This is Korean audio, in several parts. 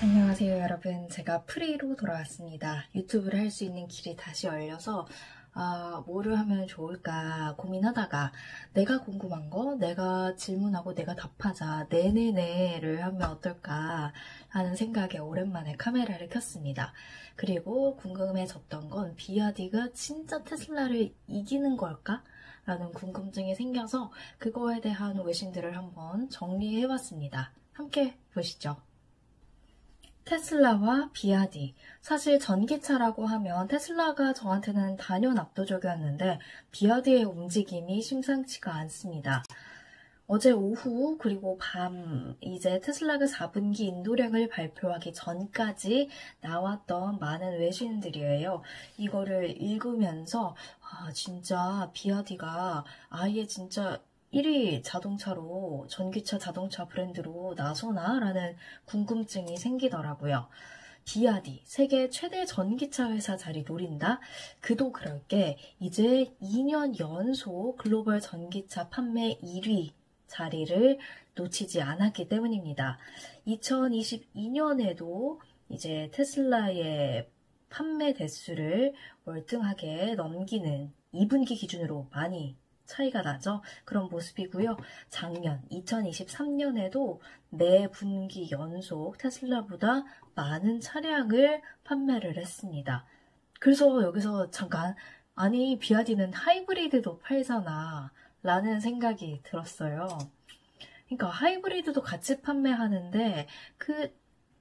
안녕하세요 여러분. 제가 프리로 돌아왔습니다. 유튜브를 할 수 있는 길이 다시 열려서 뭐를 하면 좋을까 고민하다가 내가 궁금한 거 내가 질문하고 내가 답하자 네네네를 하면 어떨까 하는 생각에 오랜만에 카메라를 켰습니다. 그리고 궁금해졌던 건 비아디가 진짜 테슬라를 이기는 걸까? 라는 궁금증이 생겨서 그거에 대한 외신들을 한번 정리해봤습니다. 함께 보시죠. 테슬라와 비아디. 사실 전기차라고 하면 테슬라가 저한테는 단연 압도적이었는데 비아디의 움직임이 심상치가 않습니다. 어제 오후 그리고 밤 이제 테슬라가 4분기 인도량을 발표하기 전까지 나왔던 많은 외신들이에요. 이거를 읽으면서 진짜 비아디가 아예 진짜 1위 자동차로 전기차 자동차 브랜드로 나서나? 라는 궁금증이 생기더라고요. 비아디, 세계 최대 전기차 회사 자리 노린다? 그도 그럴 게 이제 2년 연속 글로벌 전기차 판매 1위 자리를 놓치지 않았기 때문입니다. 2022년에도 이제 테슬라의 판매 대수를 월등하게 넘기는 2분기 기준으로 많이 차이가 나죠. 그런 모습이고요. 작년 2023년에도 4분기 연속 테슬라보다 많은 차량을 판매를 했습니다. 그래서 여기서 잠깐 아니 비아디는 하이브리드도 팔잖아 라는 생각이 들었어요. 그러니까 하이브리드도 같이 판매하는데 그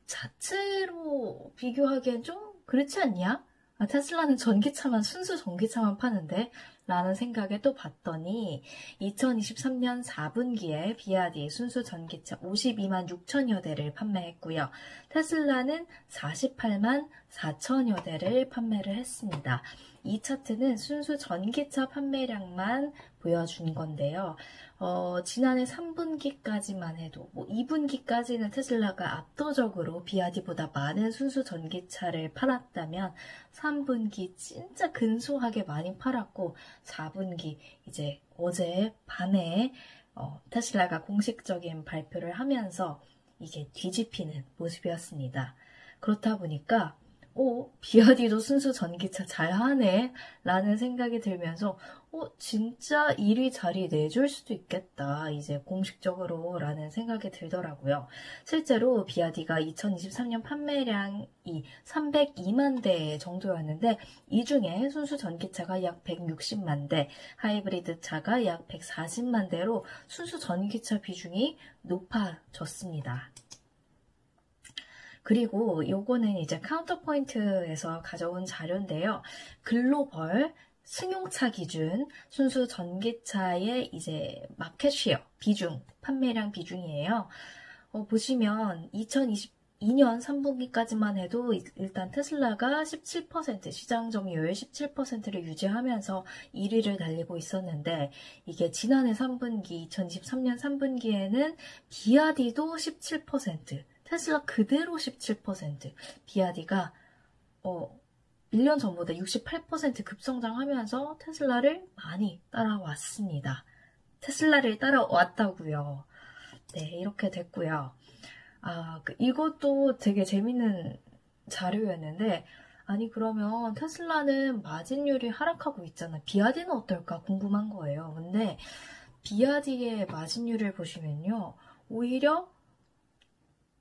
자체로 비교하기엔 좀 그렇지 않냐? 테슬라는 전기차만 순수 전기차만 파는데 라는 생각에 또 봤더니 2023년 4분기에 비아디 순수 전기차 52만 6천여 대를 판매했고요. 테슬라는 48만 4천여 대를 판매를 했습니다. 이 차트는 순수 전기차 판매량만 보여준 건데요. 지난해 3분기까지만 해도 2분기까지는 테슬라가 압도적으로 비아디보다 많은 순수 전기차를 팔았다면 3분기 진짜 근소하게 많이 팔았고 4분기 이제 어제 밤에 테슬라가 공식적인 발표를 하면서 이게 뒤집히는 모습이었습니다. 그렇다 보니까 비아디도 순수 전기차 잘하네 라는 생각이 들면서 진짜 1위 자리 내줄 수도 있겠다 이제 공식적으로 라는 생각이 들더라고요. 실제로 비아디가 2023년 판매량이 302만 대 정도였는데 이 중에 순수 전기차가 약 160만 대, 하이브리드 차가 약 140만 대로 순수 전기차 비중이 높아졌습니다. 그리고 요거는 이제 카운터포인트에서 가져온 자료인데요. 글로벌 승용차 기준 순수 전기차의 이제 마켓쉐어 비중, 판매량 비중이에요. 보시면 2022년 3분기까지만 해도 일단 테슬라가 17% 시장 점유율 17%를 유지하면서 1위를 달리고 있었는데 이게 지난해 3분기 2023년 3분기에는 비아디도 17% 테슬라 그대로 17%, 비아디가 1년 전보다 68% 급성장하면서 테슬라를 많이 따라왔습니다. 테슬라를 따라왔다고요. 네, 이렇게 됐고요. 이것도 되게 재밌는 자료였는데 아니 그러면 테슬라는 마진율이 하락하고 있잖아. 비아디는 어떨까 궁금한 거예요. 근데 비아디의 마진율을 보시면요. 오히려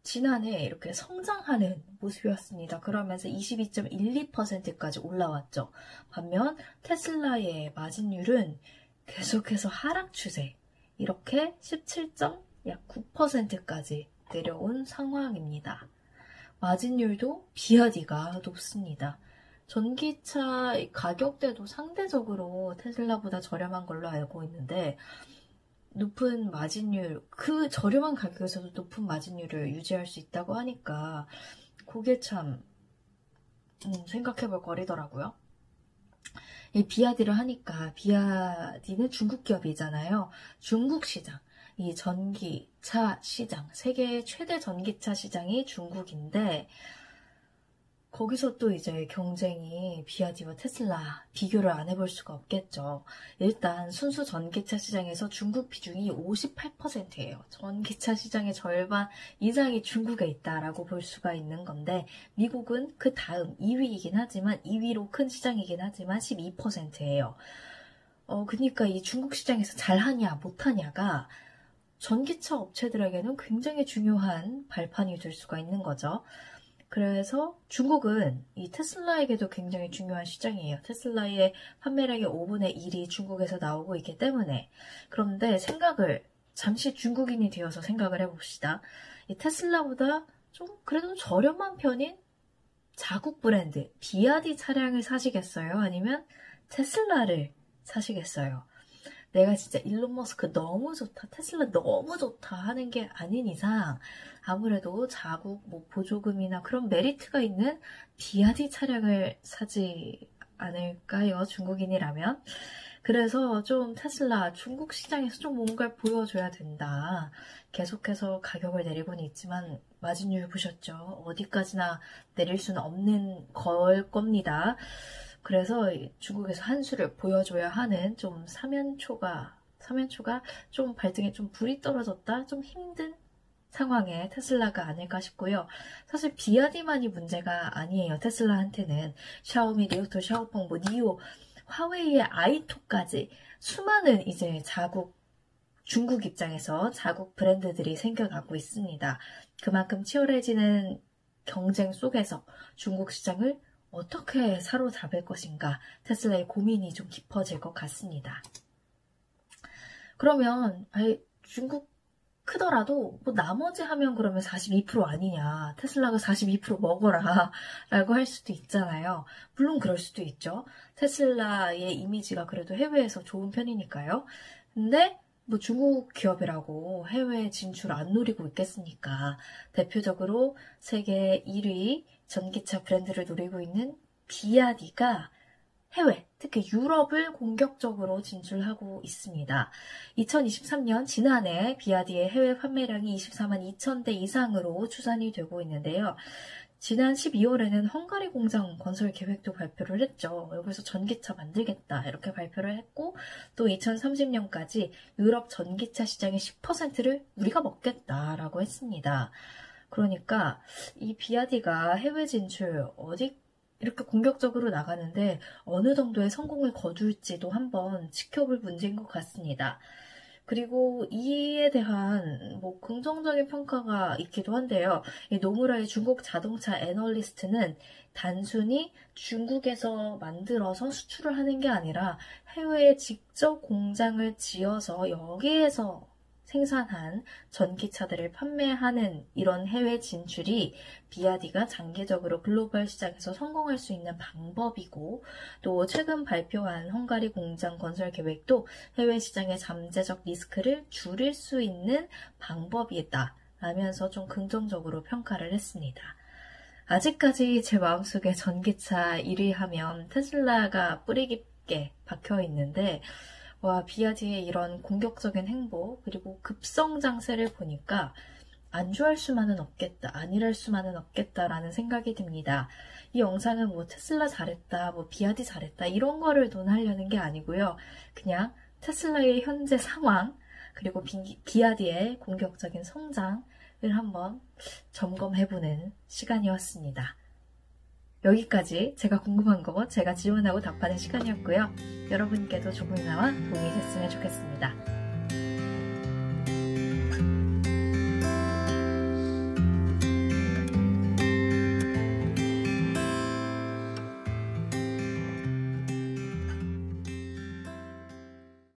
지난해 이렇게 성장하는 모습이었습니다. 그러면서 22.12%까지 올라왔죠. 반면 테슬라의 마진율은 계속해서 하락 추세, 이렇게 17.9%까지 내려온 상황입니다. 마진율도 비아디가 높습니다. 전기차 가격대도 상대적으로 테슬라보다 저렴한 걸로 알고 있는데 높은 마진율, 그 저렴한 가격에서도 높은 마진율을 유지할 수 있다고 하니까 그게 참 생각해볼 거리더라고요. 이 비아디를 하니까 비아디는 중국 기업이잖아요. 중국 시장, 이 전기차 시장, 세계 최대 전기차 시장이 중국인데 거기서 또 이제 경쟁이 비아디와 테슬라 비교를 안 해볼 수가 없겠죠. 일단 순수 전기차 시장에서 중국 비중이 58%예요. 전기차 시장의 절반 이상이 중국에 있다라고 볼 수가 있는 건데 미국은 그 다음 2위이긴 하지만 2위로 큰 시장이긴 하지만 12%예요. 그러니까 이 중국 시장에서 잘하냐 못하냐가 전기차 업체들에게는 굉장히 중요한 발판이 될 수가 있는 거죠. 그래서 중국은 이 테슬라에게도 굉장히 중요한 시장이에요. 테슬라의 판매량의 5분의 1이 중국에서 나오고 있기 때문에. 그런데 생각을 잠시 중국인이 되어서 생각을 해봅시다. 이 테슬라보다 좀 그래도 저렴한 편인 자국 브랜드 비아디 차량을 사시겠어요? 아니면 테슬라를 사시겠어요? 내가 진짜 일론 머스크 너무 좋다, 테슬라 너무 좋다 하는 게 아닌 이상 아무래도 자국 보조금이나 그런 메리트가 있는 비아디 차량을 사지 않을까요? 중국인이라면. 그래서 좀 테슬라 중국 시장에서 좀 뭔가를 보여줘야 된다. 계속해서 가격을 내리고는 있지만 마진율 보셨죠? 어디까지나 내릴 수는 없는 걸 겁니다. 그래서 중국에서 한 수를 보여줘야 하는 좀 사면초가 좀 발등에 좀 불이 떨어졌다, 좀 힘든 상황에 테슬라가 아닐까 싶고요. 사실 비아디만이 문제가 아니에요. 테슬라한테는 샤오미, 리오토, 샤오펑, 니오, 화웨이의 아이토까지 수많은 이제 중국 입장에서 자국 브랜드들이 생겨나고 있습니다. 그만큼 치열해지는 경쟁 속에서 중국 시장을 어떻게 사로잡을 것인가 테슬라의 고민이 좀 깊어질 것 같습니다. 그러면 중국 크더라도 나머지 하면 그러면 42% 아니냐, 테슬라가 42% 먹어라 라고 할 수도 있잖아요. 물론 그럴 수도 있죠. 테슬라의 이미지가 그래도 해외에서 좋은 편이니까요. 근데 중국 기업이라고 해외 진출 안 노리고 있겠습니까? 대표적으로 세계 1위 전기차 브랜드를 노리고 있는 비아디가 해외, 특히 유럽을 공격적으로 진출하고 있습니다. 2023년 지난해 비아디의 해외 판매량이 24만 2천 대 이상으로 추산이 되고 있는데요. 지난 12월에는 헝가리 공장 건설 계획도 발표를 했죠. 여기서 전기차 만들겠다 이렇게 발표를 했고 또 2030년까지 유럽 전기차 시장의 10%를 우리가 먹겠다라고 했습니다. 그러니까 이 비아디가 해외 진출 이렇게 공격적으로 나가는데 어느 정도의 성공을 거둘지도 한번 지켜볼 문제인 것 같습니다. 그리고 이에 대한 긍정적인 평가가 있기도 한데요. 이 노무라의 중국 자동차 애널리스트는 단순히 중국에서 만들어서 수출을 하는 게 아니라 해외에 직접 공장을 지어서 여기에서 생산한 전기차들을 판매하는 이런 해외 진출이 비아디가 장기적으로 글로벌 시장에서 성공할 수 있는 방법이고 또 최근 발표한 헝가리 공장 건설 계획도 해외 시장의 잠재적 리스크를 줄일 수 있는 방법이다 라면서 좀 긍정적으로 평가를 했습니다. 아직까지 제 마음속에 전기차 1위 하면 테슬라가 뿌리 깊게 박혀 있는데 비아디의 이런 공격적인 행보 그리고 급성장세를 보니까 안주할 수만은 없겠다, 안일할 수만은 없겠다라는 생각이 듭니다. 이 영상은 테슬라 잘했다, 비아디 잘했다 이런 거를 논하려는 게 아니고요. 그냥 테슬라의 현재 상황 그리고 비아디의 공격적인 성장을 한번 점검해보는 시간이었습니다. 여기까지 제가 궁금한 거 제가 질문하고 답하는 시간이었고요. 여러분께도 조금이나마 도움이 됐으면 좋겠습니다.